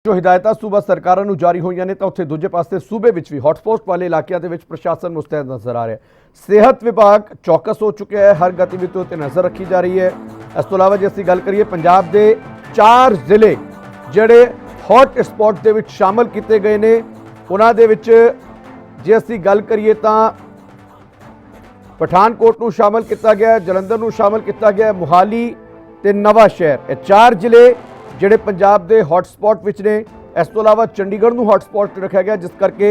जो हिदायतां सूबा सरकारां नूं जारी होईयां ने तां उत्थे दूजे पासे सूबे विच भी हॉटस्पॉट वाले इलाकिਆਂ ਦੇ ਵਿੱਚ प्रशासन मुस्तैद नज़र आ रहा है। सेहत विभाग चौकस हो चुका है, हर गतिविधि उत्ते नज़र रखी जा रही है। इस तो इलावा जे असीं गल करिए पंजाब के 4 ਜ਼ਿਲ੍ਹੇ ਜਿਹੜੇ हॉट स्पॉट ਦੇ ਵਿੱਚ शामिल किए गए ने, उन्हां दे विच जे असीं गल करिए तां पठानकोट नूं शामिल किया गया, जलंधर नूं शामिल किया गया, मोहाली ते नवां शहर, ये 4 ਜ਼ਿਲ੍ਹੇ ਜਿਹੜੇ पंजाब के हॉटस्पॉट विच ने। इस तो इलावा चंडीगढ़ नूं हॉटस्पॉट रखा गया, जिस करके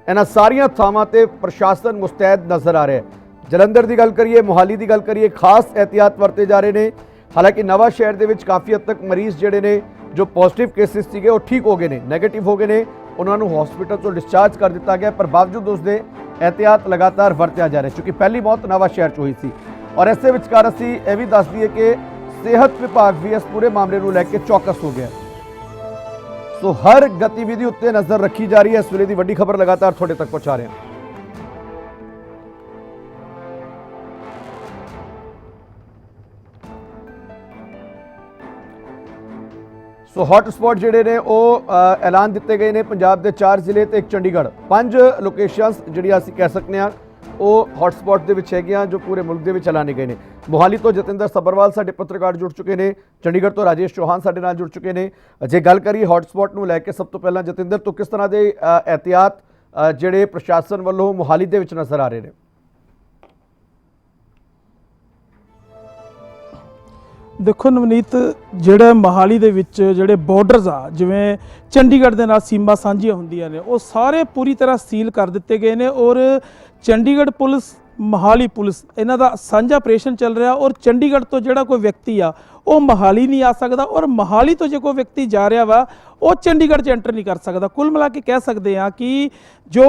इन्हां सारियां थावां ते प्रशासन मुस्तैद नज़र आ रहा है। जलंधर की गल करिए, मोहाली की गल करिए, खास एहतियात वरते जा रहे हैं। हालांकि नवां शहर दे विच काफ़ी हद तक मरीज़ जिहड़े ने जो पॉजिटिव केसिस सीगे वो ठीक हो गए ने, नैगेटिव हो गए ने, उन्होंने हॉस्पिटल तो डिस्चार्ज कर दिता गया, पर बावजूद उसके एहतियात लगातार वरत्या जा रहा है, क्योंकि पहली मौत नवां शहर च हुई थी। और इस विचकार असीं यह भी दस दईए कि सेहत विभाग भी इस पूरे मामले को लैके चौकस हो गया। सो हर गतिविधि उत्ते नज़र रखी जा रही है। इस वेले की वड्डी खबर लगातार थोड़े तक पहुंचा रहे हैं। सो हॉटस्पॉट जिहड़े ने वो ऐलान दिते गए हैं पंजाब के 4 ਜ਼ਿਲ੍ਹੇ ते एक चंडीगढ़, 5 लोकेशनस जिहड़ियां असीं कह सकते हैं वो हॉटस्पॉट के विच हैगियां जो पूरे मुल्क के विच ऐलाने गए हैं। मोहाली तो जतिंदर सब्बरवाल साडे पत्रकार जुड़ चुके हैं, चंडीगढ़ तो राजेश चौहान साडे नाल जुड़ चुके हैं। जे गल करिए हॉटस्पॉट नूं लैके सब तो पहला जतिंदर, तो किस तरह के एहतियात जिहड़े प्रशासन वालों मोहाली दे विच नज़र आ रहे हैं? देखो नवनीत, ਜਿਹੜੇ ਮੋਹਾਲੀ ਦੇ ਵਿੱਚ ਜਿਹੜੇ ਬਾਰਡਰਸ ਆ, ਜਿਵੇਂ ਚੰਡੀਗੜ੍ਹ ਦੇ ਨਾਲ ਸੀਮਾ ਸਾਂਝੀਆਂ ਹੁੰਦੀਆਂ ਨੇ, ਉਹ ਸਾਰੇ ਪੂਰੀ ਤਰ੍ਹਾਂ ਸੀਲ ਕਰ ਦਿੱਤੇ ਗਏ ਨੇ। ਔਰ ਚੰਡੀਗੜ੍ਹ ਪੁਲਿਸ, ਮੋਹਾਲੀ ਪੁਲਿਸ, ਇਹਨਾਂ ਦਾ ਸਾਂਝਾ ਆਪਰੇਸ਼ਨ ਚੱਲ ਰਿਹਾ। ਔਰ ਚੰਡੀਗੜ੍ਹ ਤੋਂ ਜਿਹੜਾ ਕੋਈ ਵਿਅਕਤੀ ਆ ਉਹ ਮੋਹਾਲੀ ਨਹੀਂ ਆ ਸਕਦਾ, ਔਰ ਮੋਹਾਲੀ ਤੋਂ ਜੇ ਕੋਈ ਵਿਅਕਤੀ ਜਾ ਰਿਹਾ ਵਾ ਉਹ ਚੰਡੀਗੜ੍ਹ 'ਚ ਐਂਟਰ ਨਹੀਂ ਕਰ ਸਕਦਾ। ਕੁੱਲ ਮਿਲਾ ਕੇ ਕਹਿ ਸਕਦੇ ਆ ਕਿ ਜੋ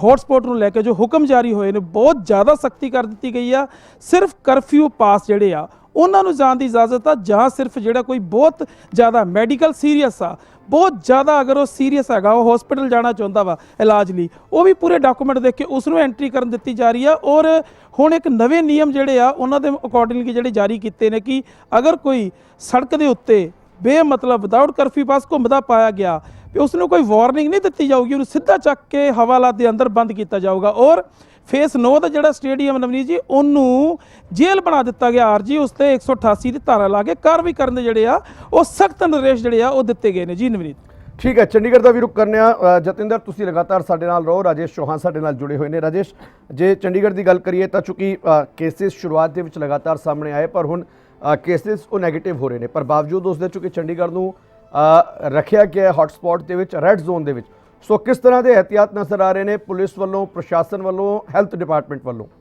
ਹੌਟਸਪੌਟ ਨੂੰ ਲੈ ਕੇ ਜੋ ਹੁਕਮ ਜਾਰੀ ਹੋਏ ਨੇ, ਬਹੁਤ ਜ਼ਿਆਦਾ ਸਖਤੀ ਕਰ ਦਿੱਤੀ ਗਈ ਆ। ਸਿਰਫ ਕਰਫਿਊ ਪਾਸ ਜਿਹੜੇ ਆ ਉਹਨਾਂ ਨੂੰ ਜਾਣ ਦੀ ਇਜਾਜ਼ਤ ਆ, ਜਾਂ ਸਿਰਫ ਜਿਹੜਾ ਕੋਈ ਬਹੁਤ ਜ਼ਿਆਦਾ ਮੈਡੀਕਲ ਸੀਰੀਅਸ ਆ, ਬਹੁਤ ਜ਼ਿਆਦਾ ਅਗਰ ਉਹ ਸੀਰੀਅਸ ਹੈਗਾ, ਉਹ ਹਸਪੀਟਲ ਜਾਣਾ ਚਾਹੁੰਦਾ ਵਾ ਇਲਾਜ ਲਈ, ਉਹ ਵੀ ਪੂਰੇ ਡਾਕੂਮੈਂਟ ਦੇਖ ਕੇ ਉਸ ਨੂੰ ਐਂਟਰੀ ਕਰਨ ਦਿੱਤੀ ਜਾ ਰਹੀ ਆ। ਔਰ ਹੁਣ ਇੱਕ ਨਵੇਂ ਨਿਯਮ ਜਿਹੜੇ ਆ ਉਹਨਾਂ ਦੇ ਅਕੋਰਡਿੰਗਲੀ ਜਿਹੜੇ ਜਾਰੀ ਕੀਤੇ ਨੇ ਕਿ ਅਗਰ ਕੋਈ ਸੜਕ ਦੇ ਉੱਤੇ ਬੇਮਤਲਬ ਵਿਦਾਊਟ ਕਰਫਿਊ ਪਾਸ ਘੁੰਮਦਾ ਪਾਇਆ ਗਿਆ, ਉਸ ਨੂੰ ਕੋਈ ਵਾਰਨਿੰਗ ਨਹੀਂ ਦਿੱਤੀ ਜਾਊਗੀ, ਉਹਨੂੰ ਸਿੱਧਾ ਚੱਕ ਕੇ ਹਵਾਲਾਤ ਦੇ ਅੰਦਰ ਬੰਦ ਕੀਤਾ ਜਾਊਗਾ। ਔਰ ਫੇਸ 9 ਦਾ ਜਿਹੜਾ ਸਟੇਡੀਅਮ ਨਵਨੀਤ ਜੀ, ਉਹਨੂੰ ਜੇਲ੍ਹ ਬਣਾ ਦਿੱਤਾ ਗਿਆ ਆਰਜੀ। ਉਸ ਤੇ 188 ਦੀ ਧਾਰਾ ਲਾ ਕੇ ਕਾਰਵਾਈ ਕਰਨ ਦੇ ਜਿਹੜੇ ਆ ਉਹ ਸਖਤ ਨਿਰਦੇਸ਼ ਜਿਹੜੇ ਆ ਉਹ ਦਿੱਤੇ ਗਏ ਨੇ ਜੀ ਨਵਨੀਤ। ठीक है, चंडीगढ़ का भी रुख करने जतिंदर, तुसीं लगातार साडे नाल रहो। राजेश चौहान साडे नाल जुड़े हुए हैं। राजेश, जे चंडीगढ़ की गल करिए तो चूँकि केसिस शुरुआत के विच लगातार सामने आए, पर हुण केसिस वो नैगेटिव हो रहे हैं, पर बावजूद उसके चूँकि चंडीगढ़ नूं रखिया गया हॉटस्पॉट के विच, रैड जोन के विच, सो किस तरह के एहतियात नज़र आ रहे हैं पुलिस वालों, प्रशासन वालों, हैल्थ डिपार्टमेंट वालों?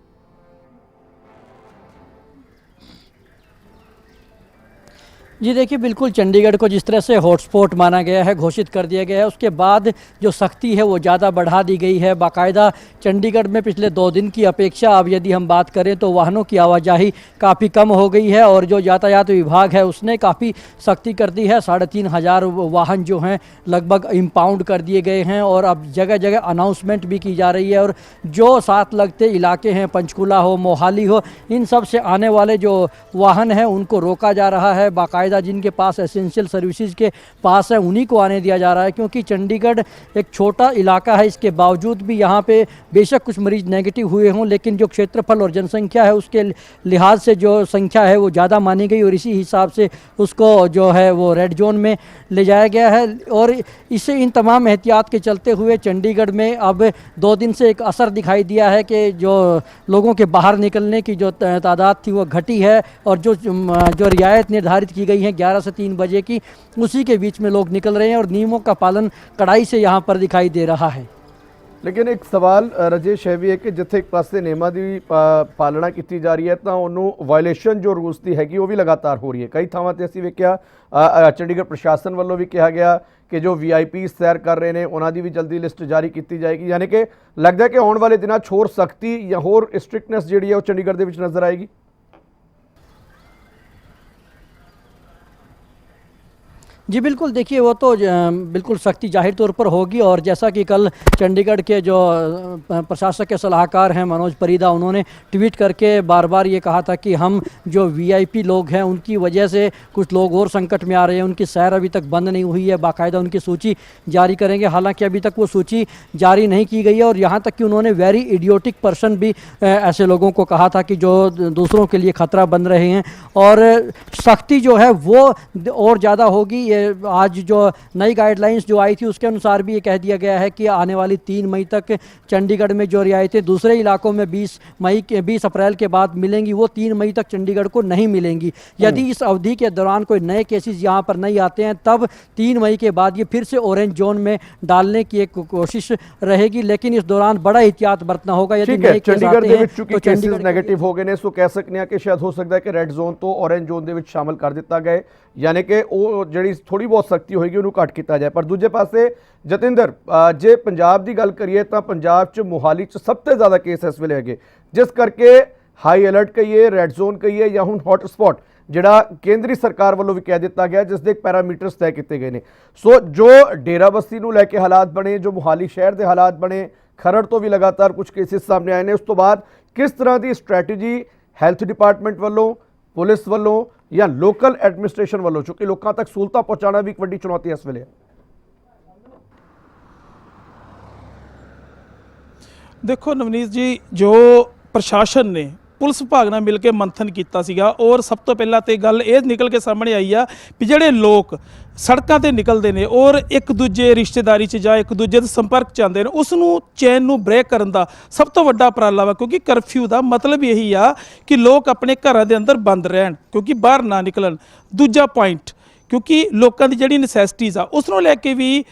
जी देखिए, बिल्कुल चंडीगढ़ को जिस तरह से हॉटस्पॉट माना गया है, घोषित कर दिया गया है, उसके बाद जो सख्ती है वो ज़्यादा बढ़ा दी गई है। बाकायदा चंडीगढ़ में पिछले 2 दिन की अपेक्षा अब यदि हम बात करें तो वाहनों की आवाजाही काफ़ी कम हो गई है, और जो यातायात विभाग है उसने काफ़ी सख्ती कर दी है। 3,500 वाहन जो हैं लगभग इम्पाउंड कर दिए गए हैं, और अब जगह जगह अनाउंसमेंट भी की जा रही है। और जो साथ लगते इलाके हैं, पंचकूला हो, मोहाली हो, इन सब से आने वाले जो वाहन हैं उनको रोका जा रहा है। बाकायदा जिनके पास एसेंशियल सर्विसेज के पास है उन्हीं को आने दिया जा रहा है, क्योंकि चंडीगढ़ एक छोटा इलाका है। इसके बावजूद भी यहाँ पे बेशक कुछ मरीज नेगेटिव हुए हों, लेकिन जो क्षेत्रफल और जनसंख्या है उसके लिहाज से जो संख्या है वो ज़्यादा मानी गई, और इसी हिसाब से उसको जो है वो रेड जोन में ले जाया गया है। और इससे इन तमाम एहतियात के चलते हुए चंडीगढ़ में अब 2 दिन से एक असर दिखाई दिया है कि जो लोगों के बाहर निकलने की जो तादाद थी वो घटी है, और जो रियायत निर्धारित की गई है 11 से 3 बजे की, उसी के बीच में लोग निकल रहे हैं, और नियमों का पालन कड़ाई से यहाँ पर दिखाई दे रहा है। लेकिन एक सवाल राजेश है भी है कि जिथे एक पासे नियमां की पालना की जा रही है, तो उन्होंने वायलेशन जो रूल्स की हैगी वो भी लगातार हो रही है। कई थावां ते असीं वेखिया चंडीगढ़ प्रशासन वालों भी कहा गया कि जो VIP सैर कर रहे हैं उन्हों की भी जल्दी लिस्ट जारी की जाएगी, यानी कि लगता है कि आने वाले दिनों होर सख्ती या होर स्ट्रिक्टनेस जी है चंडीगढ़ के नज़र आएगी। जी बिल्कुल, देखिए वो तो बिल्कुल सख्ती जाहिर तौर पर होगी। और जैसा कि कल चंडीगढ़ के जो प्रशासक के सलाहकार हैं मनोज परिदा, उन्होंने ट्वीट करके बार बार ये कहा था कि हम जो वीआईपी लोग हैं उनकी वजह से कुछ लोग और संकट में आ रहे हैं, उनकी सैर अभी तक बंद नहीं हुई है, बाकायदा उनकी सूची जारी करेंगे। हालांकि अभी तक वो सूची जारी नहीं की गई है। और यहाँ तक कि उन्होंने वेरी इडियोटिक पर्सन भी ऐसे लोगों को कहा था कि जो दूसरों के लिए खतरा बन रहे हैं। और सख्ती जो है वो और ज़्यादा होगी। ये आज जो नई गाइडलाइंस जो आई थी उसके अनुसार भी ये कह दिया गया है कि आने वाली 3 मई तक चंडीगढ़ में जो रियायतें दूसरे इलाकों में 20 अप्रैल के बाद मिलेंगी, वो 3 मई तक चंडीगढ़ को नहीं मिलेंगी। यदि इस अवधि के दौरान कोई नए केसेस यहाँ पर नहीं आते हैं, तब 3 मई के बाद ये फिर से ऑरेंज जोन में डालने की एक कोशिश रहेगी। लेकिन इस दौरान बड़ा एहतियात बरतना होगा। यदि नए केस आते हैं तो ਚੰਡੀਗੜ੍ਹ ਨੈਗੇਟਿਵ ਹੋ ਗਏ ਨੇ, ਸੋ ਕਹਿ ਸਕਨੇ ਆ ਕਿ ਸ਼ਾਇਦ ਹੋ ਸਕਦਾ ਹੈ ਕਿ ਰੈੱਡ ਜ਼ੋਨ ਤੋਂ ਔਰੇਂਜ ਜ਼ੋਨ ਦੇ ਵਿੱਚ ਸ਼ਾਮਲ ਕਰ ਦਿੱਤਾ ਗਏ, ਯਾਨੀ ਕਿ ਉਹ ਜਿਹੜੀ ਥੋੜੀ ਬਹੁਤ ਸਖਤੀ ਹੋਏਗੀ ਉਹਨੂੰ ਘੱਟ ਕੀਤਾ ਜਾਏ। ਪਰ ਦੂਜੇ ਪਾਸੇ ਜਤਿੰਦਰ, ਜੇ ਪੰਜਾਬ ਦੀ ਗੱਲ ਕਰੀਏ ਤਾਂ ਪੰਜਾਬ 'ਚ ਮੋਹਾਲੀ 'ਚ ਸਭ ਤੋਂ ਜ਼ਿਆਦਾ ਕੇਸ ਇਸ ਵੇਲੇ ਹੈਗੇ, ਜਿਸ ਕਰਕੇ ਹਾਈ ਅਲਰਟ ਕਹੀਏ, ਰੈੱਡ ਜ਼ੋਨ ਕਹੀਏ ਜਾਂ ਹੁਣ ਹੌਟ ਸਪੌਟ ਜਿਹੜਾ ਕੇਂਦਰੀ ਸਰਕਾਰ ਵੱਲੋਂ ਵੀ ਕਹਿ ਦਿੱਤਾ ਗਿਆ, ਜਿਸ ਦੇ ਪੈਰਾਮੀਟਰਸ ਤੈਅ ਕੀਤੇ ਗਏ ਨੇ। ਸੋ ਜੋ ਡੇਰਾ ਬਸਤੀ ਨੂੰ ਲੈ ਕੇ ਹਾਲਾਤ ਬਣੇ, ਜੋ ਮੋਹਾਲੀ ਸ਼ਹਿਰ ਦੇ ਹਾਲਾਤ ਬਣੇ, ਖਰੜ ਤੋਂ ਵੀ ਲਗਾਤਾਰ ਕੁਝ ਕੇਸਿਸ ਸਾਹਮਣੇ ਆਏ ਨੇ, ਉਸ ਤੋਂ ਬਾਅਦ ਕਿਸ ਤਰ੍ਹਾਂ ਦੀ ਸਟ੍ਰੈਟਜੀ ਹੈਲਥ ਡਿਪਾਰਟਮੈਂਟ ਵੱਲੋਂ, ਪੁਲਿਸ ਵੱਲੋਂ ਜਾਂ ਲੋਕਲ ਐਡਮਿਨਿਸਟ੍ਰੇਸ਼ਨ ਵੱਲੋਂ, ਕਿਉਂਕਿ ਲੋਕਾਂ ਤੱਕ ਸਹੂਲਤਾਂ ਪਹੁੰਚਾਉਣਾ ਵੀ ਇੱਕ ਵੱਡੀ ਚੁਣੌਤੀ ਇਸ ਵੇਲੇ ਹੈ। ਦੇਖੋ ਨਵਨੀਤ ਜੀ, ਜੋ ਪ੍ਰਸ਼ਾਸਨ ਨੇ ਪੁਲਿਸ ਵਿਭਾਗ ਨਾਲ ਮਿਲ ਕੇ ਮੰਥਨ ਕੀਤਾ ਸੀਗਾ, ਔਰ ਸਭ ਤੋਂ ਪਹਿਲਾਂ ਤੇ ਗੱਲ ਇਹ ਨਿਕਲ ਕੇ ਸਾਹਮਣੇ ਆਈ ਆ ਵੀ ਜਿਹੜੇ ਲੋਕ ਸੜਕਾਂ ਤੇ ਨਿਕਲਦੇ ਨੇ ਔਰ ਇੱਕ ਦੂਜੇ ਰਿਸ਼ਤੇਦਾਰੀ 'ਚ ਜਾਂ ਇੱਕ ਦੂਜੇ ਦੇ ਸੰਪਰਕ 'ਚ ਆਉਂਦੇ ਨੇ, ਉਸ ਨੂੰ ਚੇਨ ਨੂੰ ਬ੍ਰੇਕ ਕਰਨ ਦਾ ਸਭ ਤੋਂ ਵੱਡਾ ਉਪਰਾਲਾ ਵਾ। ਕਿਉਂਕਿ ਕਰਫਿਊ ਦਾ ਮਤਲਬ ਇਹੀ ਆ ਕਿ ਲੋਕ ਆਪਣੇ ਘਰਾਂ ਦੇ ਅੰਦਰ ਬੰਦ ਰਹਿਣ, ਕਿਉਂਕਿ ਬਾਹਰ ਨਾ ਨਿਕਲਣ। ਦੂਜਾ ਪੁਆਇੰਟ, ਕਿਉਂਕਿ ਲੋਕਾਂ ਦੀ ਜਿਹੜੀ ਨੈਸੈਸਿਟੀਜ਼ ਆ ਉਸ ਨੂੰ ਲੈ ਕੇ ਵੀ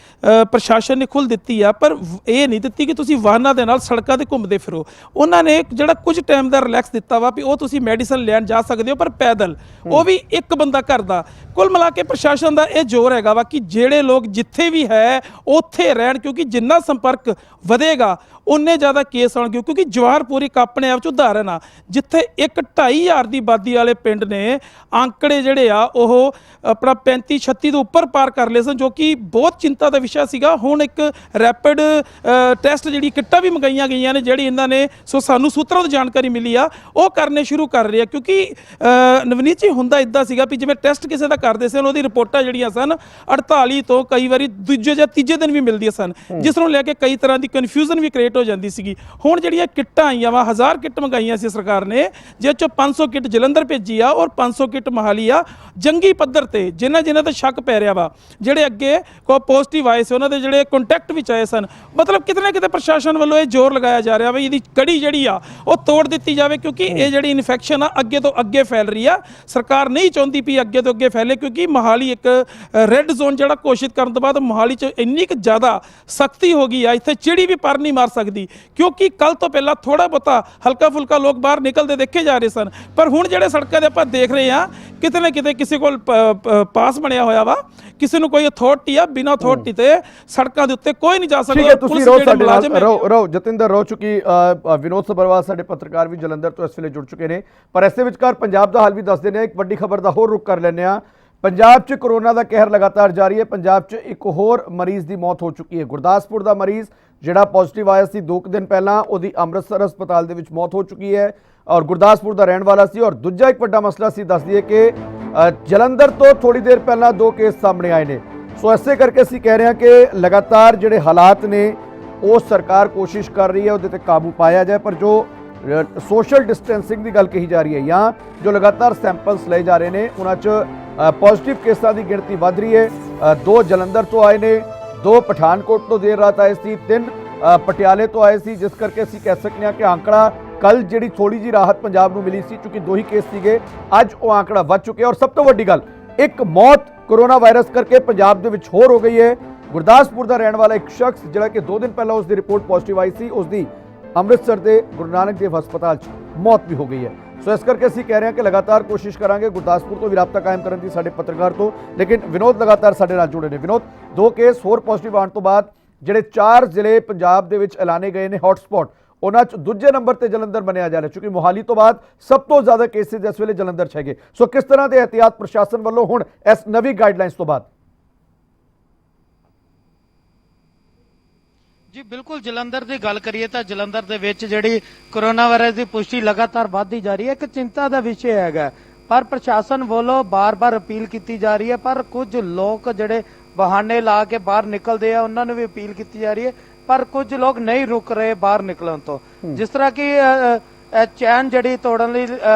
ਪ੍ਰਸ਼ਾਸਨ ਨੇ ਖੁੱਲ੍ਹ ਦਿੱਤੀ ਆ, ਪਰ ਇਹ ਨਹੀਂ ਦਿੱਤੀ ਕਿ ਤੁਸੀਂ ਵਾਹਨਾਂ ਦੇ ਨਾਲ ਸੜਕਾਂ 'ਤੇ ਘੁੰਮਦੇ ਫਿਰੋ। ਉਹਨਾਂ ਨੇ ਜਿਹੜਾ ਕੁਝ ਟਾਈਮ ਦਾ ਰਿਲੈਕਸ ਦਿੱਤਾ ਵਾ ਵੀ ਉਹ ਤੁਸੀਂ ਮੈਡੀਸਨ ਲੈਣ ਜਾ ਸਕਦੇ ਹੋ, ਪਰ ਪੈਦਲ, ਉਹ ਵੀ ਇੱਕ ਬੰਦਾ ਘਰ ਦਾ। ਕੁੱਲ ਮਿਲਾ ਕੇ ਪ੍ਰਸ਼ਾਸਨ ਦਾ ਇਹ ਜ਼ੋਰ ਹੈਗਾ ਵਾ ਕਿ ਜਿਹੜੇ ਲੋਕ ਜਿੱਥੇ ਵੀ ਹੈ ਉੱਥੇ ਰਹਿਣ, ਕਿਉਂਕਿ ਜਿੰਨਾ ਸੰਪਰਕ ਵਧੇਗਾ ਉਨੇ ਜ਼ਿਆਦਾ ਕੇਸ ਆਉਣਗੇ। ਕਿਉਂਕਿ ਜਵਾਹਰਪੁਰ ਇੱਕ ਆਪਣੇ ਆਪ 'ਚ ਉਦਾਹਰਨ ਆ, ਜਿੱਥੇ 1-2.5 ਦੀ ਆਬਾਦੀ ਵਾਲੇ ਪਿੰਡ ਨੇ ਆਂਕੜੇ ਜਿਹੜੇ ਆ ਉਹ ਆਪਣਾ 35-36 ਤੋਂ ਉੱਪਰ ਪਾਰ ਕਰ ਲਏ ਸਨ, ਜੋ ਕਿ ਬਹੁਤ ਚਿੰਤਾ ਦਾ ਵਿਸ਼ਾ ਸੀਗਾ। ਹੁਣ ਇੱਕ ਰੈਪਿਡ ਟੈਸਟ ਜਿਹੜੀ ਕਿੱਟਾਂ ਵੀ ਮੰਗਾਈਆਂ ਗਈਆਂ ਨੇ, ਜਿਹੜੀ ਇਹਨਾਂ ਨੇ ਸਾਨੂੰ ਸੂਤਰਾਂ ਤੋਂ ਜਾਣਕਾਰੀ ਮਿਲੀ ਆ, ਉਹ ਕਰਨੇ ਸ਼ੁਰੂ ਕਰ ਰਹੇ ਆ। ਕਿਉਂਕਿ ਨਵਨੀਤ ਜੀ ਹੁੰਦਾ ਇੱਦਾਂ ਸੀਗਾ ਵੀ ਜਿਵੇਂ ਟੈਸਟ ਕਿਸੇ ਦਾ ਕਰਦੇ ਸਨ, ਉਹਦੀ ਰਿਪੋਰਟਾਂ ਜਿਹੜੀਆਂ ਸਨ 48 ਤੋਂ ਕਈ ਵਾਰੀ ਦੂਜੇ ਜਾਂ ਤੀਜੇ ਦਿਨ ਵੀ ਮਿਲਦੀਆਂ ਸਨ, ਜਿਸ ਨੂੰ ਲੈ ਕੇ ਕਈ ਤਰ੍ਹਾਂ ਦੀ ਕਨਫਿਊਜ਼ਨ ਵੀ ਕ੍ਰੀਏਟ ਹੋ ਜਾਂਦੀ ਸੀਗੀ। ਹੁਣ ਜਿਹੜੀਆਂ ਕਿੱਟਾਂ ਆਈਆਂ ਵਾ, 1000 ਕਿੱਟ ਮੰਗਾਈਆਂ ਸੀ ਸਰਕਾਰ ਨੇ, ਜਿਸ 'ਚੋਂ 500 ਕਿੱਟ ਜਲੰਧਰ ਭੇਜੀ ਆ ਔਰ 500 ਕਿੱਟ ਮੋਹਾਲੀ ਆ। ਜੰਗੀ ਪੱਧਰ ਤੇ ਜਿਨ੍ਹਾਂ ਤੇ ਸ਼ੱਕ ਪੈ ਰਿਹਾ ਵਾ, ਜਿਹੜੇ ਅੱਗੇ ਕੋਈ ਪੋਜ਼ਿਟਿਵ ਆਏ ਸੀ, ਉਹਨਾਂ ਦੇ ਜਿਹੜੇ ਕੰਟੈਕਟ ਵਿੱਚ ਆਏ ਸਨ, ਮਤਲਬ ਕਿਤੇ ਨਾ ਕਿਤੇ ਪ੍ਰਸ਼ਾਸਨ ਵੱਲੋਂ ਇਹ ਜ਼ੋਰ ਲਗਾਇਆ ਜਾ ਰਿਹਾ ਵੀ ਇਹਦੀ ਕੜੀ ਜਿਹੜੀ ਆ ਉਹ ਤੋੜ ਦਿੱਤੀ ਜਾਵੇ, ਕਿਉਂਕਿ ਇਹ ਜਿਹੜੀ ਇਨਫੈਕਸ਼ਨ ਆ ਅੱਗੇ ਤੋਂ ਅੱਗੇ ਫੈਲ ਰਹੀ ਆ। ਸਰਕਾਰ ਨਹੀਂ ਚਾਹੁੰਦੀ ਵੀ ਅੱਗੇ ਤੋਂ ਅੱਗੇ ਫੈਲੇ, ਕਿਉਂਕਿ ਮੋਹਾਲੀ ਇੱਕ ਰੈੱਡ ਜ਼ੋਨ ਜਿਹੜਾ ਘੋਸ਼ਿਤ ਕਰਨ ਤੋਂ ਬਾਅਦ ਮੋਹਾਲੀ 'ਚ ਇੰਨੀ ਕੁ ਜ਼ਿਆਦਾ ਸਖਤੀ ਹੋ ਗਈ ਆ, ਇੱਥੇ ਚਿੜੀ ਵੀ ਪਰ ਨਹੀਂ ਮਾਰ ਸਕਦੀ। ਕਿਉਂਕਿ ਕੱਲ ਤੋਂ ਪਹਿਲਾਂ ਥੋੜਾ ਬਹੁਤਾ ਹਲਕਾ ਫੁਲਕਾ ਲੋਕ ਬਾਹਰ ਨਿਕਲਦੇ ਦੇਖੇ ਜਾ ਰਹੇ ਸਨ, ਪਰ ਹੁਣ ਜਿਹੜੇ ਸੜਕਾਂ 'ਤੇ ਆਪਾਂ ਦੇਖ ਰਹੇ ਹਾਂ, ਕਿਤੇ ਨਾ ਕਿਤੇ ਕਿਸੇ ਕੋਲ ਪਾਸ ਬਣਿਆ ਹੋਇਆ ਵਾ, ਕਿਸੇ ਨੂੰ ਕੋਈ ਅਥਾਰਟੀ ਆ, ਬਿਨਾਂ ਅਥਾਰਟੀ ਤੇ ਸੜਕਾਂ ਦੇ ਉੱਤੇ ਕੋਈ ਨਹੀਂ ਜਾ ਸਕਦਾ। ਤੁਸੀਂ ਰੋ ਸਾਡੇ ਨਾਲ ਰੋ ਜਤਿੰਦਰ ਰੋ ਚੁੱਕੀ। ਵਿਨੋਦ ਸਬਰਵਾਲ ਸਾਡੇ ਪੱਤਰਕਾਰ ਵੀ ਜਲੰਧਰ ਤੋਂ ਇਸ ਵੇਲੇ ਜੁੜ ਚੁੱਕੇ ਨੇ, ਪਰ ਇਸੇ ਵਿਚਕਾਰ ਪੰਜਾਬ ਦਾ ਹਾਲ ਵੀ ਦੱਸਦੇ ਨੇ। ਇੱਕ ਵੱਡੀ ਖਬਰ ਦਾ ਹੋਰ ਰੁਖ ਕਰ ਲੈਂਦੇ ਆ। ਪੰਜਾਬ 'ਚ ਕੋਰੋਨਾ ਦਾ ਕਹਿਰ ਲਗਾਤਾਰ ਜਾਰੀ ਹੈ। ਪੰਜਾਬ 'ਚ ਇੱਕ ਹੋਰ ਮਰੀਜ਼ ਦੀ ਮੌਤ ਹੋ ਚੁੱਕੀ ਹੈ। ਗੁਰਦਾਸਪੁਰ ਦਾ ਮਰੀਜ਼ ਜਿਹੜਾ ਪੋਜ਼ਿਟਿਵ ਆਇਆ ਸੀ 2 ਦਿਨ ਪਹਿਲਾਂ, ਉਹਦੀ ਅੰਮ੍ਰਿਤਸਰ ਹਸਪਤਾਲ ਦੇ ਵਿੱਚ ਮੌਤ ਹੋ ਚੁੱਕੀ ਹੈ ਔਰ ਗੁਰਦਾਸਪੁਰ ਦਾ ਰਹਿਣ ਵਾਲਾ ਸੀ। ਔਰ ਦੂਜਾ ਇੱਕ ਵੱਡਾ ਮਸਲਾ ਸੀ, ਦੱਸ ਦਈਏ ਕਿ ਜਲੰਧਰ ਤੋਂ ਥੋੜੀ ਦੇਰ ਪਹਿਲਾਂ 2 ਕੇਸ ਸਾਹਮਣੇ ਆਏ ਨੇ। ਸੋ ਇਸੇ ਕਰਕੇ ਅਸੀਂ ਕਹਿ ਰਹੇ ਹਾਂ ਕਿ ਲਗਾਤਾਰ ਜਿਹੜੇ ਹਾਲਾਤ ਨੇ ਉਹ ਸਰਕਾਰ ਕੋਸ਼ਿਸ਼ ਕਰ ਰਹੀ ਹੈ ਉਹਦੇ ਤੇ ਕਾਬੂ ਪਾਇਆ ਜਾਏ, ਪਰ ਜੋ ਸੋਸ਼ਲ ਡਿਸਟੈਂਸਿੰਗ ਦੀ ਗੱਲ ਕਹੀ ਜਾ ਰਹੀ ਹੈ ਜਾਂ ਜੋ ਲਗਾਤਾਰ ਸੈਂਪਲਸ ਲਏ ਜਾ ਰਹੇ ਨੇ, ਉਹਨਾਂ 'ਚ ਪੋਜ਼ਿਟਿਵ ਕੇਸਾਂ ਦੀ ਗਿਣਤੀ ਵੱਧ ਰਹੀ ਹੈ। 2 ਜਲੰਧਰ ਤੋਂ ਆਏ ਨੇ, 2 ਪਠਾਨਕੋਟ ਤੋਂ ਦੇਰ ਰਾਤ ਆਏ ਸੀ, 3 ਪਟਿਆਲੇ ਤੋਂ ਆਏ ਸੀ, ਜਿਸ ਕਰਕੇ ਅਸੀਂ ਕਹਿ ਸਕਦੇ ਹਾਂ ਕਿ ਆંકੜਾ ਕੱਲ ਜਿਹੜੀ ਥੋੜੀ ਜਿਹੀ ਰਾਹਤ ਪੰਜਾਬ ਨੂੰ ਮਿਲੀ ਸੀ, ਕਿਉਂਕਿ 2 ਹੀ ਕੇਸ ਸੀਗੇ, ਅੱਜ ਉਹ ਆંકੜਾ ਵੱਧ ਚੁੱਕਿਆ। ਔਰ ਸਭ ਤੋਂ ਵੱਡੀ ਗੱਲ, ਇੱਕ ਮੌਤ ਕੋਰੋਨਾ ਵਾਇਰਸ ਕਰਕੇ ਪੰਜਾਬ ਦੇ ਵਿੱਚ ਹੋਰ ਹੋ ਗਈ ਹੈ। ਗੁਰਦਾਸਪੁਰ ਦਾ ਰਹਿਣ ਵਾਲਾ ਇੱਕ ਸ਼ਖਸ ਜਿਹੜਾ ਕਿ 2 ਦਿਨ ਪਹਿਲਾਂ ਉਸ ਦੀ ਰਿਪੋਰਟ ਪੋਜ਼ਿਟਿਵ ਆਈ ਸੀ, ਉਸ ਦੀ ਅੰਮ੍ਰਿਤਸਰ ਦੇ ਗੁਰੂ ਨਾਨਕ ਦੇਵ ਹਸਪਤਾਲ 'ਚ ਮੌਤ ਵੀ ਹੋ ਗਈ ਹੈ। ਸੋ ਇਸ ਕਰਕੇ ਅਸੀਂ ਕਹਿ ਰਹੇ ਹਾਂ ਕਿ ਲਗਾਤਾਰ ਕੋਸ਼ਿਸ਼ ਕਰਾਂਗੇ ਗੁਰਦਾਸਪੁਰ ਤੋਂ ਵੀ ਰਾਬਤਾ ਕਾਇਮ ਕਰਨ ਦੀ ਸਾਡੇ ਪੱਤਰਕਾਰ ਤੋਂ, ਲੇਕਿਨ ਵਿਨੋਦ ਲਗਾਤਾਰ ਸਾਡੇ ਨਾਲ ਜੁੜੇ ਨੇ। ਵਿਨੋਦ, 2 ਕੇਸ ਹੋਰ ਪੋਜ਼ਿਟਿਵ ਆਉਣ ਤੋਂ ਬਾਅਦ ਜਿਹੜੇ 4 ਜ਼ਿਲ੍ਹੇ ਪੰਜਾਬ ਦੇ ਵਿੱਚ ਐਲਾਨੇ ਗਏ ਨੇ ਹੌਟ ਸਪੌਟ, ਉਹਨਾਂ 'ਚ ਦੂਜੇ ਨੰਬਰ ਤੇ ਜਲੰਧਰ ਬਣਿਆ ਜਾ ਰਿਹਾ, ਕਿਉਂਕਿ ਮੋਹਾਲੀ ਤੋਂ ਬਾਅਦ ਸਭ ਤੋਂ ਜ਼ਿਆਦਾ ਕੇਸਿਸ ਇਸ ਵੇਲੇ ਜਲੰਧਰ 'ਚ ਹੈਗੇ। ਸੋ ਕਿਸ ਤਰ੍ਹਾਂ ਦੇ ਇਹਤਿਆਤ ਪ੍ਰਸ਼ਾਸਨ ਵੱਲੋਂ ਹੁਣ ਇਸ ਨਵੀਂ ਗਾਈਡਲਾਈਨਸ ਤੋਂ ਬਾਅਦ? ਜੀ ਬਿਲਕੁਲ ਜਲੰਧਰ ਦੀ ਗੱਲ ਕਰੀਏ ਤਾਂ ਜਲੰਧਰ ਦੇ ਵਿੱਚ ਜਿਹੜੀ ਕੋਰੋਨਾ ਵਾਇਰਸ ਦੀ ਪੁਸ਼ਟੀ ਲਗਾਤਾਰ ਵੱਧਦੀ ਜਾ ਰਹੀ ਹੈ, ਇੱਕ ਚਿੰਤਾ ਦਾ ਵਿਸ਼ੇ ਹੈਗਾ। ਪਰ ਪ੍ਰਸ਼ਾਸਨ ਵੱਲੋਂ ਬਾਰ-ਬਾਰ ਅਪੀਲ ਕੀਤੀ ਜਾ ਰਹੀ ਹੈ, ਪਰ ਕੁਝ ਲੋਕ ਜਿਹੜੇ ਬਹਾਨੇ ਲਾ ਕੇ ਬਾਹਰ ਨਿਕਲਦੇ ਆ ਉਹਨਾਂ ਨੂੰ ਵੀ ਅਪੀਲ ਕੀਤੀ ਜਾ ਰਹੀ ਹੈ, ਪਰ ਕੁਝ ਲੋਕ ਨਹੀਂ ਰੁਕ ਰਹੇ ਬਾਹਰ ਨਿਕਲਣ ਤੋਂ। ਜਿਸ ਤਰ੍ਹਾਂ ਕਿ ਚੈਨ ਜਿਹੜੀ ਤੋੜਨ ਲਈ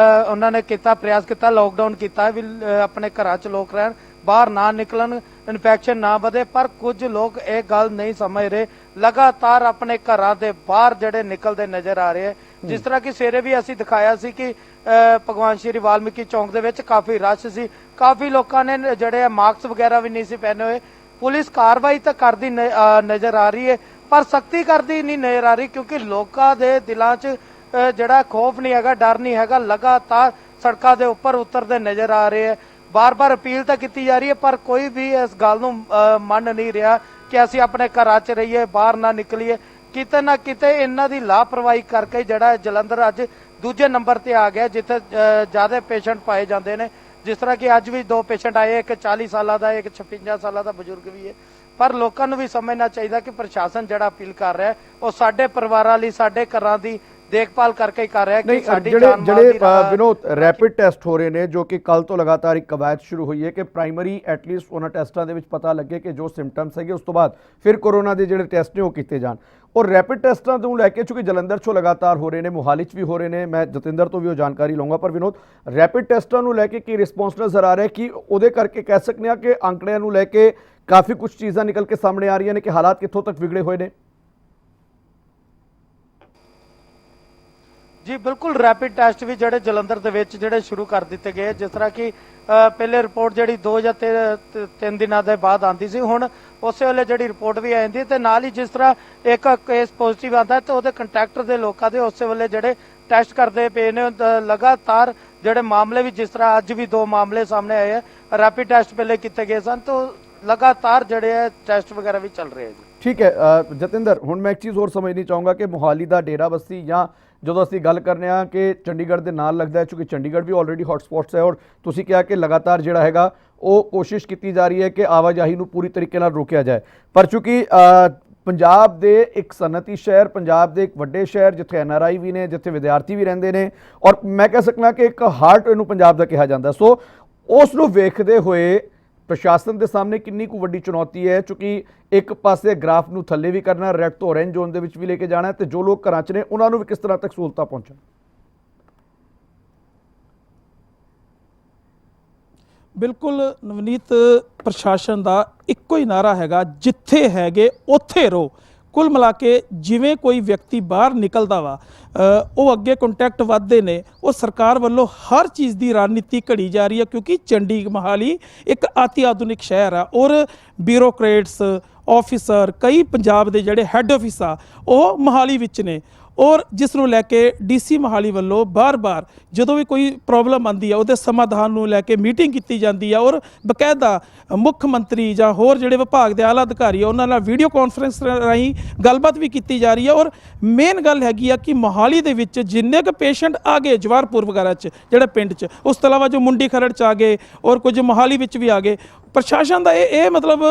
ਉਹਨਾਂ ਨੇ ਕੀਤਾ, ਪ੍ਰਯਾਸ ਕੀਤਾ, ਲੋਕਡਾਊਨ ਕੀਤਾ ਵੀ ਆਪਣੇ ਘਰਾਂ 'ਚ ਲੋਕ ਰਹਿਣ, ਬਾਹਰ ਨਾ ਨਿਕਲਣ, ਇਨਫੈਕਸ਼ਨ ਨਾ ਵਧੇ। ਪਰ ਕੁਝ ਲੋਕ ਇਹ ਗੱਲ ਨਹੀਂ ਸਮਝ ਰਹੇ, ਲਗਾਤਾਰ ਆਪਣੇ ਘਰਾਂ ਦੇ ਬਾਹਰ ਜਿਹੜੇ ਨਿਕਲਦੇ ਨਜ਼ਰ ਆ ਰਹੇ ਹੈ। ਜਿਸ ਤਰ੍ਹਾਂ ਕਿ ਸਵੇਰੇ ਵੀ ਅਸੀਂ ਦਿਖਾਇਆ ਸੀ ਕਿ ਭਗਵਾਨ ਸ਼੍ਰੀ ਵਾਲਮੀਕੀ ਚੌਂਕ ਦੇ ਵਿੱਚ ਕਾਫੀ ਰਸ਼ ਸੀ, ਕਾਫੀ ਲੋਕਾਂ ਨੇ ਜਿਹੜੇ ਮਾਸਕ ਵਗੈਰਾ ਵੀ ਨਹੀਂ ਸੀ ਪਹਿਨੇ ਹੋਏ। ਪੁਲਿਸ ਕਾਰਵਾਈ ਤਾਂ ਕਰਦੀ ਨਜ਼ਰ ਆ ਰਹੀ ਹੈ, ਪਰ ਸਖਤੀ ਕਰਦੀ ਨਹੀਂ ਨਜ਼ਰ ਆ ਰਹੀ, ਕਿਉਂਕਿ ਲੋਕਾਂ ਦੇ ਦਿਲਾਂ 'ਚ ਜਿਹੜਾ ਖੌਫ ਨਹੀਂ ਹੈਗਾ, ਡਰ ਨਹੀਂ ਹੈਗਾ। ਲਗਾਤਾਰ ਸੜਕਾਂ ਦੇ ਉੱਪਰ ਉਤਰਦੇ ਨਜ਼ਰ ਆ ਰਹੇ ਹੈ। ਬਾਰ-ਬਾਰ ਅਪੀਲ ਤਾਂ ਕੀਤੀ ਜਾ ਰਹੀ ਹੈ, ਪਰ ਕੋਈ ਵੀ ਇਸ ਗੱਲ ਨੂੰ ਮੰਨ ਨਹੀਂ ਰਿਹਾ ਕਿ ਅਸੀਂ ਆਪਣੇ ਘਰਾਂ 'ਚ ਰਹੀਏ, ਬਾਹਰ ਨਾ ਨਿਕਲੀਏ। ਕਿਤੇ ਨਾ ਕਿਤੇ ਇਹਨਾਂ ਦੀ ਲਾਪਰਵਾਹੀ ਕਰਕੇ ਜਿਹੜਾ ਜਲੰਧਰ ਅੱਜ ਦੂਜੇ ਨੰਬਰ ਤੇ ਆ ਗਿਆ, ਜਿੱਥੇ ਜ਼ਿਆਦਾ ਪੇਸ਼ੈਂਟ ਪਾਏ ਜਾਂਦੇ ਨੇ। ਜਿਸ ਤਰ੍ਹਾਂ ਕਿ ਅੱਜ ਵੀ 2 ਪੇਸ਼ੈਂਟ ਆਏ, ਇੱਕ 40 ਸਾਲਾਂ ਦਾ, ਇੱਕ 56 ਸਾਲਾਂ ਦਾ ਬਜ਼ੁਰਗ ਵੀ ਹੈ। ਪਰ ਲੋਕਾਂ ਨੂੰ ਵੀ ਸਮਝਣਾ ਚਾਹੀਦਾ ਕਿ ਪ੍ਰਸ਼ਾਸਨ ਜਿਹੜਾ ਅਪੀਲ ਕਰ ਰਿਹਾ ਉਹ ਸਾਡੇ ਪਰਿਵਾਰਾਂ ਲਈ, ਸਾਡੇ ਘਰਾਂ ਦੀ ਦੇਖਭਾਲ ਕਰਕੇ ਹੀ ਕਰ ਰਿਹਾ ਕਿ ਸਾਡੀ ਜਾਨ ਮਾਲ ਦੀ ਵਿਨੋਦ ਰੈਪਿਡ ਟੈਸਟ ਹੋ ਰਹੇ ਨੇ, ਜੋ ਕਿ ਕੱਲ ਤੋਂ ਲਗਾਤਾਰ ਇੱਕ ਕਵਾਇਦ ਸ਼ੁਰੂ ਹੋਈ ਹੈ ਕਿ ਪ੍ਰਾਇਮਰੀ ਐਟਲੀਸਟ ਉਹਨਾਂ ਟੈਸਟਾਂ ਦੇ ਵਿੱਚ ਪਤਾ ਲੱਗੇ ਕਿ ਜੋ ਸਿੰਪਟਮਸ ਹੈਗੇ, ਉਸ ਤੋਂ ਬਾਅਦ ਫਿਰ ਕੋਰੋਨਾ ਦੇ ਜਿਹੜੇ ਟੈਸਟ ਨੇ ਉਹ ਕੀਤੇ ਜਾਣ। ਔਰ ਰੈਪਿਡ ਟੈਸਟਾਂ ਤੋਂ ਲੈ ਕੇ ਚूंकि ਜਲੰਧਰ 'ਚੋਂ ਲਗਾਤਾਰ ਹੋ ਰਹੇ ਨੇ, ਮੋਹਾਲੀ 'ਚ ਵੀ ਹੋ ਰਹੇ ਨੇ, ਮੈਂ ਜਤਿੰਦਰ ਤੋਂ ਵੀ ਉਹ ਜਾਣਕਾਰੀ ਲਵਾਂਗਾ। ਪਰ ਵਿਨੋਦ, ਰੈਪਿਡ ਟੈਸਟਾਂ ਨੂੰ ਲੈ ਕੇ ਕੀ ਰਿਸਪੌਂਸ ਨਜ਼ਰ ਆ ਰਿਹਾ ਕਿ ਉਹਦੇ ਕਰਕੇ ਕਹਿ ਸਕਦੇ ਹਾਂ ਕਿ ਅੰਕੜਿਆਂ ਨੂੰ ਲੈ ਕੇ ਕਾਫੀ ਕੁਝ ਚੀਜ਼ਾਂ ਨਿਕਲ ਕੇ ਸਾਹਮਣੇ ਆ ਰਹੀਆਂ ਨੇ ਕਿ ਹਾਲਾਤ ਕਿੱਥੋਂ ਤੱਕ ਵਿਗੜੇ ਹੋਏ ਨੇ? ਜੀ ਬਿਲਕੁਲ, ਰੈਪਿਡ ਟੈਸਟ ਵੀ ਜਿਹੜੇ ਜਲੰਧਰ ਦੇ ਵਿੱਚ ਜਿਹੜੇ ਸ਼ੁਰੂ ਕਰ ਦਿੱਤੇ ਗਏ। ਜਿਸ ਤਰ੍ਹਾਂ ਕਿ ਪਹਿਲੇ ਰਿਪੋਰਟ ਜਿਹੜੀ 2 ਜਾਂ 3 ਦਿਨਾਂ ਦੇ ਬਾਅਦ ਆਉਂਦੀ ਸੀ, ਹੁਣ ਉਸੇ ਵੇਲੇ ਜਿਹੜੀ ਰਿਪੋਰਟ ਵੀ ਆ ਜਾਂਦੀ। ਤੇ ਨਾਲ ਹੀ ਜਿਸ ਤਰ੍ਹਾਂ ਇੱਕ ਕੇਸ ਪੋਜ਼ਿਟਿਵ ਆਉਂਦਾ ਤੇ ਉਹਦੇ ਕੰਟੈਕਟ ਦੇ ਲੋਕਾਂ ਦੇ ਉਸੇ ਵੇਲੇ ਜਿਹੜੇ ਟੈਸਟ ਕਰਦੇ ਪਏ ਨੇ। ਲਗਾਤਾਰ ਜਿਹੜੇ ਮਾਮਲੇ ਵੀ, ਜਿਸ ਤਰ੍ਹਾਂ ਅੱਜ ਵੀ 2 ਮਾਮਲੇ ਸਾਹਮਣੇ ਆਏ ਆ, ਰੈਪਿਡ ਟੈਸਟ ਪਹਿਲੇ ਕੀਤੇ ਗਏ ਸਨ, ਤਾਂ ਲਗਾਤਾਰ ਜਿਹੜੇ ਹੈ ਟੈਸਟ ਵਗੈਰਾ ਵੀ ਚੱਲ ਰਹੇ ਆ ਜੀ। ਠੀਕ ਹੈ ਜਤਿੰਦਰ, ਹੁਣ ਮੈਂ ਇੱਕ ਚੀਜ਼ ਹੋਰ ਸਮਝਣੀ ਚਾਹੂੰਗਾ ਕਿ ਮੋਹਾਲੀ ਦਾ ਡੇਰਾ ਬਸਤੀ ਜਾਂ ਜਦੋਂ ਅਸੀਂ ਗੱਲ ਕਰਨੇ ਆ ਕਿ ਚੰਡੀਗੜ੍ਹ ਦੇ ਨਾਲ ਲੱਗਦਾ ਹੈ, ਕਿਉਂਕਿ ਚੰਡੀਗੜ੍ਹ ਵੀ ਆਲਰੇਡੀ ਹੌਟਸਪੌਟਸ ਹੈ, ਔਰ ਤੁਸੀਂ ਕਿਹਾ ਕਿ ਲਗਾਤਾਰ ਜਿਹੜਾ ਹੈਗਾ ਉਹ ਕੋਸ਼ਿਸ਼ ਕੀਤੀ ਜਾ ਰਹੀ ਹੈ ਕਿ ਆਵਾਜਾਈ ਨੂੰ ਪੂਰੀ ਤਰੀਕੇ ਨਾਲ ਰੋਕਿਆ ਜਾਏ। ਪਰ ਚूंकि ਪੰਜਾਬ ਦੇ ਇੱਕ ਸਨਅਤੀ ਸ਼ਹਿਰ, ਪੰਜਾਬ ਦੇ ਇੱਕ ਵੱਡੇ ਸ਼ਹਿਰ ਜਿੱਥੇ NRI ਵੀ ਨੇ, ਜਿੱਥੇ ਵਿਦਿਆਰਥੀ ਵੀ ਰਹਿੰਦੇ ਨੇ, ਔਰ ਮੈਂ ਕਹਿ ਸਕਦਾ ਕਿ ਇੱਕ ਹਾਰਟ ਇਹਨੂੰ ਪੰਜਾਬ ਦਾ ਕਿਹਾ ਜਾਂਦਾ। ਸੋ ਉਸ ਨੂੰ ਵੇਖਦੇ ਹੋਏ ਪ੍ਰਸ਼ਾਸਨ ਦੇ ਸਾਹਮਣੇ ਕਿੰਨੀ ਕੁ ਵੱਡੀ ਚੁਣੌਤੀ ਹੈ, ਕਿਉਂਕਿ ਇੱਕ ਪਾਸੇ ਗ੍ਰਾਫ ਨੂੰ ਥੱਲੇ ਵੀ ਕਰਨਾ, ਰੈੱਡ ਤੋਂ ਔਰੇਂਜ ਜ਼ੋਨ ਦੇ ਵਿੱਚ ਵੀ ਲੈ ਕੇ ਜਾਣਾ, ਤੇ ਜੋ ਲੋਕ ਘਰਾਂ 'ਚ ਨੇ ਉਹਨਾਂ ਨੂੰ ਵੀ ਕਿਸ ਤਰ੍ਹਾਂ ਤੱਕ ਸਹੂਲਤਾਂ ਪਹੁੰਚਣ। ਬਿਲਕੁਲ ਨਵਨੀਤ, ਪ੍ਰਸ਼ਾਸਨ ਦਾ ਇੱਕੋ ਹੀ ਨਾਰਾ ਹੈਗਾ, ਜਿੱਥੇ ਹੈਗੇ ਉੱਥੇ ਰਹੋ। ਕੁੱਲ ਮਿਲਾ ਕੇ ਜਿਵੇਂ ਕੋਈ ਵਿਅਕਤੀ ਬਾਹਰ ਨਿਕਲਦਾ ਵਾ, ਉਹ ਅੱਗੇ ਕੰਟੈਕਟ ਵੱਧਦੇ ਨੇ, ਉਹ ਸਰਕਾਰ ਵੱਲੋਂ ਹਰ ਚੀਜ਼ ਦੀ ਰਣਨੀਤੀ ਘੜੀ ਜਾ ਰਹੀ ਹੈ, ਕਿਉਂਕਿ ਮੋਹਾਲੀ ਇੱਕ ਅਤੀ ਆਧੁਨਿਕ ਸ਼ਹਿਰ ਆ, ਔਰ ਬਿਊਰੋਕਰੇਟਸ, ਆਫਿਸਰ, ਕਈ ਪੰਜਾਬ ਦੇ ਜਿਹੜੇ ਹੈੱਡ ਆਫਿਸ ਆ ਉਹ ਮੋਹਾਲੀ ਵਿੱਚ ਨੇ। ਔਰ ਜਿਸ ਨੂੰ ਲੈ ਕੇ DC ਮੋਹਾਲੀ ਵੱਲੋਂ ਬਾਰ-ਬਾਰ ਜਦੋਂ ਵੀ ਕੋਈ ਪ੍ਰੋਬਲਮ ਆਉਂਦੀ ਆ, ਉਹਦੇ ਸਮਾਧਾਨ ਨੂੰ ਲੈ ਕੇ ਮੀਟਿੰਗ ਕੀਤੀ ਜਾਂਦੀ ਆ, ਔਰ ਬਕਾਇਦਾ ਮੁੱਖ ਮੰਤਰੀ ਜਾਂ ਹੋਰ ਜਿਹੜੇ ਵਿਭਾਗ ਦੇ ਆਲਾ ਅਧਿਕਾਰੀ ਆ ਉਹਨਾਂ ਨਾਲ ਵੀਡੀਓ ਕਾਨਫਰੰਸ ਰਾਹੀਂ ਗੱਲਬਾਤ ਵੀ ਕੀਤੀ ਜਾ ਰਹੀ ਹੈ। ਔਰ ਮੇਨ ਗੱਲ ਹੈਗੀ ਆ ਕਿ ਮੋਹਾਲੀ ਦੇ ਵਿੱਚ ਜਿੰਨੇ ਕੁ ਪੇਸ਼ੈਂਟ ਆ ਗਏ ਜਵਾਰਪੁਰ ਵਗੈਰਾ 'ਚ, ਜਿਹੜੇ ਪਿੰਡ 'ਚ, ਉਸ ਤੋਂ ਇਲਾਵਾ ਜੋ ਮੁੰਡੀ ਖਰੜ 'ਚ ਆ ਗਏ, ਔਰ ਕੁਝ ਮੋਹਾਲੀ ਵਿੱਚ ਵੀ ਆ ਗਏ, ਪ੍ਰਸ਼ਾਸਨ ਦਾ ਇਹ ਮਤਲਬ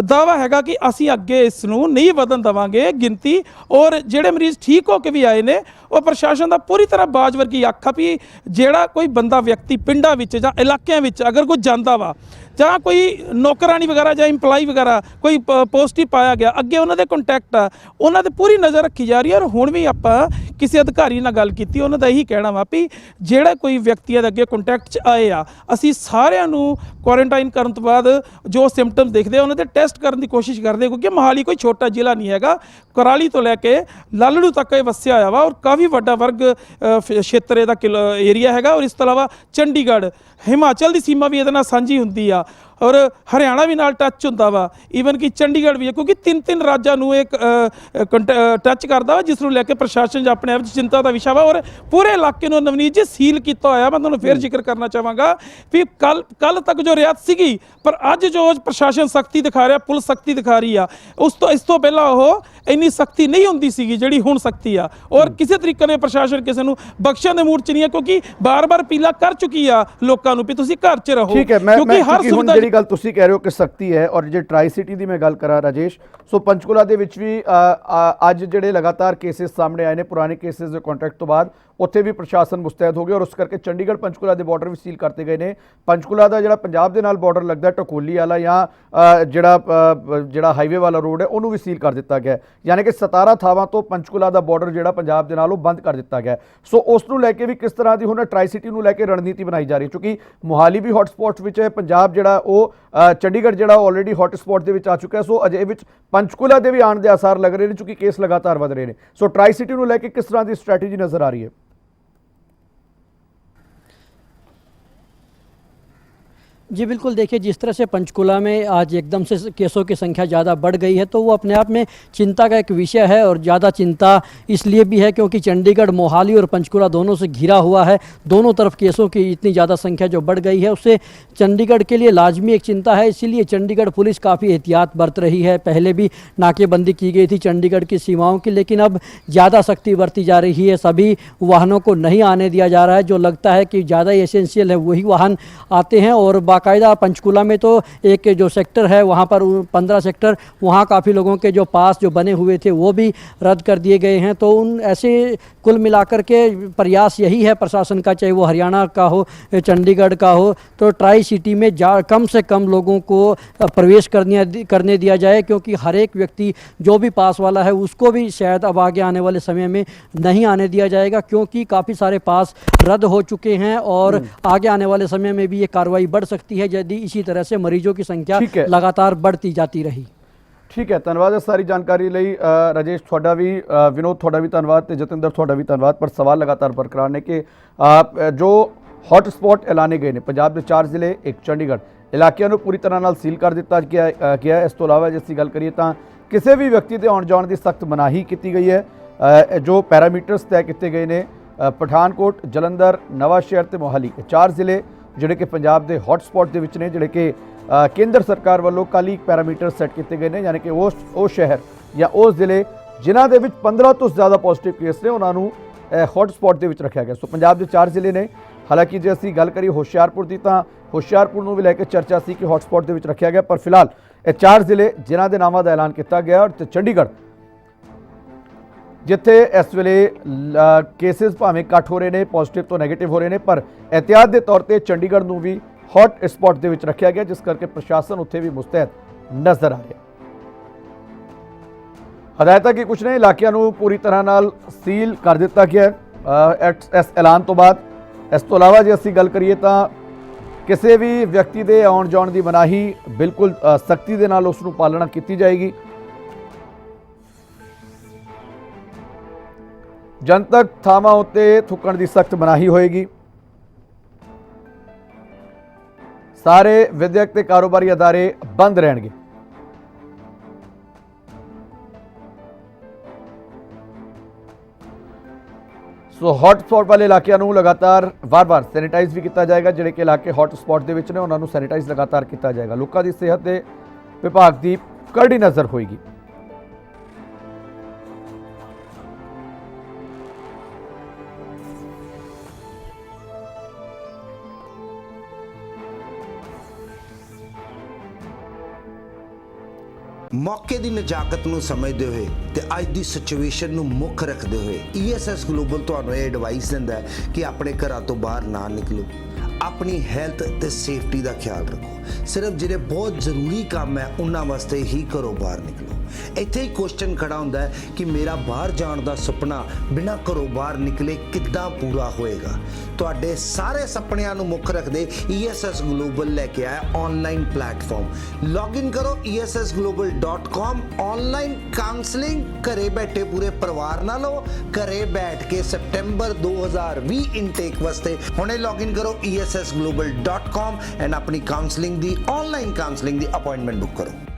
ਦਾਅਵਾ ਹੈਗਾ ਕਿ ਅਸੀਂ ਅੱਗੇ ਇਸ ਨੂੰ ਨਹੀਂ ਵਧਣ ਦੇਵਾਂਗੇ ਗਿਣਤੀ। ਔਰ ਜਿਹੜੇ ਮਰੀਜ਼ ਠੀਕ ਹੋ ਕੇ ਵੀ ਆਏ ਨੇ, ਉਹ ਪ੍ਰਸ਼ਾਸਨ ਦਾ ਪੂਰੀ ਤਰ੍ਹਾਂ ਬਾਜ ਵਰਗੀ ਅੱਖ ਆ ਵੀ ਜਿਹੜਾ ਕੋਈ ਬੰਦਾ ਵਿਅਕਤੀ ਪਿੰਡਾਂ ਵਿੱਚ ਜਾਂ ਇਲਾਕਿਆਂ ਵਿੱਚ ਅਗਰ ਕੋਈ ਜਾਂਦਾ ਵਾ, ਜਾਂ ਕੋਈ ਨੌਕਰਾਨੀ ਵਗੈਰਾ ਜਾਂ ਇੰਪਲਾਈ ਵਗੈਰਾ ਕੋਈ ਪੋਜ਼ਿਟਿਵ ਪਾਇਆ ਗਿਆ, ਅੱਗੇ ਉਹਨਾਂ ਦੇ ਕੰਟੈਕਟ ਆ, ਉਹਨਾਂ ਤੇ ਪੂਰੀ ਨਜ਼ਰ ਰੱਖੀ ਜਾ ਰਹੀ ਹੈ। ਔਰ ਹੁਣ ਵੀ ਆਪਾਂ ਕਿਸੇ ਅਧਿਕਾਰੀ ਨਾਲ ਗੱਲ ਕੀਤੀ, ਉਹਨਾਂ ਦਾ ਇਹੀ ਕਹਿਣਾ ਵਾ ਵੀ ਜਿਹੜਾ ਕੋਈ ਵਿਅਕਤੀ ਦੇ ਅੱਗੇ ਕੰਟੈਕਟ 'ਚ ਆਏ ਆ, ਅਸੀਂ ਸਾਰਿਆਂ ਨੂੰ ਕੁਆਰੰਟਾਈਨ ਕਰਨ ਤੋਂ ਬਾਅਦ ਜੋ ਸਿੰਪਟਮਸ ਦਿਖਦੇ ਆ ਉਹਨਾਂ ਦੇ ਟੈਸਟ ਕਰਨ ਦੀ ਕੋਸ਼ਿਸ਼ ਕਰਦੇ, ਕਿਉਂਕਿ ਮੋਹਾਲੀ ਕੋਈ ਛੋਟਾ ਜ਼ਿਲ੍ਹਾ ਨਹੀਂ ਹੈਗਾ। ਕੁਰਾਲੀ ਤੋਂ ਲੈ ਕੇ ਲਾਲੜੂ ਤੱਕ ਇਹ ਵਸਿਆ ਹੋਇਆ ਵਾ, ਔਰ ਕਾਫੀ ਵੱਡਾ ਵਰਗ ਖੇਤਰ ਇਹਦਾ ਏਰੀਆ ਹੈਗਾ। ਔਰ ਇਸ ਤੋਂ ਇਲਾਵਾ ਚੰਡੀਗੜ੍ਹ, ਹਿਮਾਚਲ ਦੀ ਸੀਮਾ ਵੀ ਇਹਦੇ ਨਾਲ ਸਾਂਝੀ ਹੁੰਦੀ ਆ, ਔਰ ਹਰਿਆਣਾ ਵੀ ਨਾਲ ਟੱਚ ਹੁੰਦਾ ਵਾ, ਈਵਨ ਕਿ ਚੰਡੀਗੜ੍ਹ ਵੀ ਹੈ, ਕਿਉਂਕਿ 3 ਰਾਜਾਂ ਨੂੰ ਇੱਕ ਟੱਚ ਕਰਦਾ ਵਾ, ਜਿਸ ਨੂੰ ਲੈ ਕੇ ਪ੍ਰਸ਼ਾਸਨ 'ਚ ਆਪਣੇ ਆਪ 'ਚ ਚਿੰਤਾ ਦਾ ਵਿਸ਼ਾ ਵਾ। ਔਰ ਪੂਰੇ ਇਲਾਕੇ ਨੂੰ ਨਵਨੀਤ ਜੀ ਸੀਲ ਕੀਤਾ ਹੋਇਆ। ਮੈਂ ਤੁਹਾਨੂੰ ਫਿਰ ਜ਼ਿਕਰ ਕਰਨਾ ਚਾਹਾਂਗਾ ਵੀ ਕੱਲ ਤੱਕ ਜੋ ਰਿਆਤ ਸੀਗੀ, ਪਰ ਅੱਜ ਜੋ ਪ੍ਰਸ਼ਾਸਨ ਸਖਤੀ ਦਿਖਾ ਰਿਹਾ, ਪੁਲਿਸ ਸਖਤੀ ਦਿਖਾ ਰਹੀ ਆ, ਇਸ ਤੋਂ ਪਹਿਲਾਂ ਉਹ ਇੰਨੀ ਸਖਤੀ ਨਹੀਂ ਹੁੰਦੀ ਸੀਗੀ ਜਿਹੜੀ ਹੁਣ ਸਖਤੀ ਆ। ਔਰ ਕਿਸੇ ਤਰੀਕੇ ਨਾਲ ਪ੍ਰਸ਼ਾਸਨ ਕਿਸੇ ਨੂੰ ਬਖਸ਼ਣ ਦੇ ਮੂਡ 'ਚ ਨਹੀਂ ਹੈ, ਕਿਉਂਕਿ ਬਾਰ-ਬਾਰ ਅਪੀਲਾਂ ਕਰ ਚੁੱਕੀ ਆ ਲੋਕਾਂ ਨੂੰ ਵੀ ਤੁਸੀਂ ਘਰ 'ਚ ਰਹੋ, ਕਿਉਂਕਿ ਹਰ ਸੁਵਿਧਾ ਪਹਿਲੀ ਗੱਲ ਤੁਸੀਂ ਕਹਿ ਰਹੇ ਹੋ ਕਿ ਸਖਤੀ ਹੈ, ਔਰ ਜੇ ਟਰਾਈ ਸਿਟੀ ਦੀ ਮੈਂ ਗੱਲ ਕਰਾਂ ਰਾਜੇਸ਼, ਸੋ ਪੰਚਕੂਲਾ ਦੇ ਵਿੱਚ ਵੀ ਅੱਜ ਜਿਹੜੇ ਲਗਾਤਾਰ ਕੇਸਿਸ ਸਾਹਮਣੇ ਆਏ ਨੇ ਪੁਰਾਣੇ ਕੇਸਿਸ ਦੇ ਕੰਟੈਕਟ ਤੋਂ ਬਾਅਦ, ਉੱਥੇ ਵੀ ਪ੍ਰਸ਼ਾਸਨ ਮੁਸਤੈਦ ਹੋ ਗਿਆ, ਔਰ ਉਸ ਕਰਕੇ ਚੰਡੀਗੜ੍ਹ ਪੰਚਕੂਲਾ ਦੇ ਬਾਰਡਰ ਵੀ ਸੀਲ ਕਰਤੇ ਗਏ ਨੇ। ਪੰਚਕੂਲਾ ਦਾ ਜਿਹੜਾ ਪੰਜਾਬ ਦੇ ਨਾਲ ਬਾਰਡਰ ਲੱਗਦਾ ਟਕੋਲੀ ਵਾਲਾ ਜਾਂ ਜਿਹੜਾ ਹਾਈਵੇ ਵਾਲਾ ਰੋਡ ਹੈ ਉਹਨੂੰ ਵੀ ਸੀਲ ਕਰ ਦਿੱਤਾ ਗਿਆ, ਯਾਨੀ ਕਿ 17 ਥਾਵਾਂ ਤੋਂ ਪੰਚਕੂਲਾ ਦਾ ਬਾਰਡਰ ਜਿਹੜਾ ਪੰਜਾਬ ਦੇ ਨਾਲ ਉਹ ਬੰਦ ਕਰ ਦਿੱਤਾ ਗਿਆ। ਸੋ ਉਸ ਨੂੰ ਲੈ ਕੇ ਵੀ ਕਿਸ ਤਰ੍ਹਾਂ ਦੀ ਹੁਣ ਟਰਾਈ ਸਿਟੀ ਨੂੰ ਲੈ ਕੇ ਰਣਨੀਤੀ ਬਣਾਈ ਜਾ ਰਹੀ, ਕਿਉਂਕਿ ਮੋਹਾਲੀ ਵੀ ਹੌਟ ਸਪੌਟ ਵਿੱਚ ਹੈ, ਪੰਜਾਬ ਜਿਹੜਾ ਉਹ ਚੰਡੀਗੜ੍ਹ ਜਿਹੜਾ ਆਲਰੇਡੀ ਹੌਟ ਸਪੌਟ ਦੇ ਵਿੱਚ ਆ ਚੁੱਕਾ ਹੈ। ਸੋ ਅਜੇ ਵਿੱਚ ਪੰਚਕੂਲਾ ਦੇ ਵੀ ਆਉਣ ਦੇ ਆਸਾਰ ਲੱਗ ਰਹੇ ਨੇ, ਕਿਉਂਕਿ ਕੇਸ ਲਗਾਤਾਰ ਵਧ ਰਹੇ ਨੇ। ਸੋ ਟਰਾਈ ਸਿਟੀ ਨੂੰ ਲੈ ਕੇ ਕਿਸ ਤਰ੍ਹਾਂ ਦੀ ਸਟ੍ਰੈਟੇਜੀ ਨਜ਼ਰ ਆ ਰਹੀ ਹੈ? जी बिल्कुल, देखिए जिस तरह से पंचकूला में आज एकदम से केसों की संख्या ज़्यादा बढ़ गई है तो वो अपने आप में चिंता का एक विषय है, और ज़्यादा चिंता इसलिए भी है क्योंकि चंडीगढ़ मोहाली और पंचकूला दोनों से घिरा हुआ है। दोनों तरफ केसों की इतनी ज़्यादा संख्या जो बढ़ गई है उससे चंडीगढ़ के लिए लाजमी एक चिंता है। इसीलिए चंडीगढ़ पुलिस काफ़ी एहतियात बरत रही है। पहले भी नाकेबंदी की गई थी चंडीगढ़ की सीमाओं की, लेकिन अब ज़्यादा सख्ती बरती जा रही है। सभी वाहनों को नहीं आने दिया जा रहा है, जो लगता है कि ज़्यादा एसेंशियल है वही वाहन आते हैं। और बाकायदा पंचकूला में तो एक जो सेक्टर है वहाँ पर 15 सेक्टर, वहाँ काफ़ी लोगों के जो पास जो बने हुए थे वो भी रद्द कर दिए गए हैं। तो उन ऐसे कुल मिलाकर के प्रयास यही है प्रशासन का, चाहे वो हरियाणा का हो चंडीगढ़ का हो, तो ट्राई सिटी में कम से कम लोगों को प्रवेश करने दिया जाए, क्योंकि हर एक व्यक्ति जो भी पास वाला है उसको भी शायद अब आगे आने वाले समय में नहीं आने दिया जाएगा, क्योंकि काफ़ी सारे पास रद्द हो चुके हैं और आगे आने वाले समय में भी ये कार्रवाई बढ़ सकती है यदि इसी तरह से मरीजों की संख्या लगातार बढ़ती जाती रही। ठीक है, धन्यवाद है सारी जानकारी ਲਈ राजेश, थोड़ा भी विनोद थोड़ा भी धन्यवाद, तो जतिंदर थोड़ा भी धन्यवाद। पर सवाल लगातार बरकरार ने कि जो हॉट स्पॉट ऐलाने गए ने पंजाब के 4 ਜ਼ਿਲ੍ਹੇ एक चंडीगढ़ इलाकों को पूरी तरह सील कर दिता गया। इस तो इलावा जे असीं गल करिए तो किसी भी व्यक्ति के आउण जाण की सख्त मनाही की गई है। जो पैरामीटर्स तय किए गए हैं, पठानकोट, जलंधर, नवा शहर तो मोहाली 4 ਜ਼ਿਲ੍ਹੇ ਜਿਹੜੇ कि पंजाब के हॉट स्पॉट ਦੇ ਵਿੱਚ ਨੇ, ਜਿਹੜੇ कि केंद्र सरकार वालों कल ही पैरामीटर सैट किए गए हैं, यानी कि वो शहर या उस ਜ਼ਿਲ੍ਹੇ जिन्हों के 15 तो ज़्यादा पॉजिटिव केस ने उन्होंने हॉट स्पॉट के रखा गया। सो पंजाब के 4 ਜ਼ਿਲ੍ਹੇ ने। हालांकि जो असीं गल करिए होशियारपुर की, तो होशियारपुर को भी लैके चर्चा सी कि हॉट स्पॉट के रखा गया, पर फिलहाल ये 4 ਜ਼ਿਲ੍ਹੇ जिन्हों के नामों का ऐलान किया गया। और चंडीगढ़ जिथे इस वेले केसिस भावें घट हो रहे हैं, पॉजिटिव तो नैगेटिव हो रहे हैं, पर एहतियात के तौर पर चंडीगढ़ को भी हॉट स्पॉट के रखा गया, जिस करके प्रशासन उत्थे भी मुस्तैद नज़र आ रहा। हदायत की कुछ ने इलाकों को पूरी तरह नाल सील कर दिता गया इस ऐलान तो बाद। इस तो इलावा जे असीं गल करिए तो किसी भी व्यक्ति के आउण जाण की मनाही बिल्कुल सख्ती के नाल उसनूं पालना की जाएगी। जनतक थावां उत्ते थुकण की सख्त मनाही होएगी। सारे विद्यक ते कारोबारी अदारे बंद रहणगे। सो हॉट स्पॉट वाले इलाकों को लगातार वार-वार सैनिटाइज भी किया जाएगा। जिहड़े कि इलाके हॉट स्पॉट दे विच ने उन्हां नूं सैनिटाइज लगातार किया जाएगा। लोगों की सेहत के विभाग की कड़ी नज़र होएगी। मौके की नजाकत नूं समझते हुए ते अज की सिचुएशन नूं मुख रखते हुए ESS ग्लोबल तुहानूं ये एडवाइस दिंदा है कि अपने घरां तो बाहर ना निकलो, अपनी हैल्थ ते सेफ्टी का ख्याल रखो। सिर्फ जिहड़े बहुत जरूरी काम है उन्हां वास्ते ही घरों बाहर निकलो। इत्थे ही क्वेश्चन खड़ा हुंदा है कि मेरा बाहर जाण दा सुपना बिना घरों बाहर निकले किद्दां पूरा होएगा। तुहाडे सारे सपनिਆਂ ਨੂੰ मुख रखदे ESS ग्लोबल लेके आया ऑनलाइन प्लेटफॉर्म। लॉगिन करो ESSglobal.com। ऑनलाइन काउंसलिंग घरे बैठे पूरे परिवार नाल लो, घरे बैठ के सितंबर 2020 इनटेक वास्ते हुणे लॉगिन करो ESSglobal.com एंड अपनी काउंसलिंग दी ऑनलाइन काउंसलिंग दी अपॉइंटमेंट बुक करो।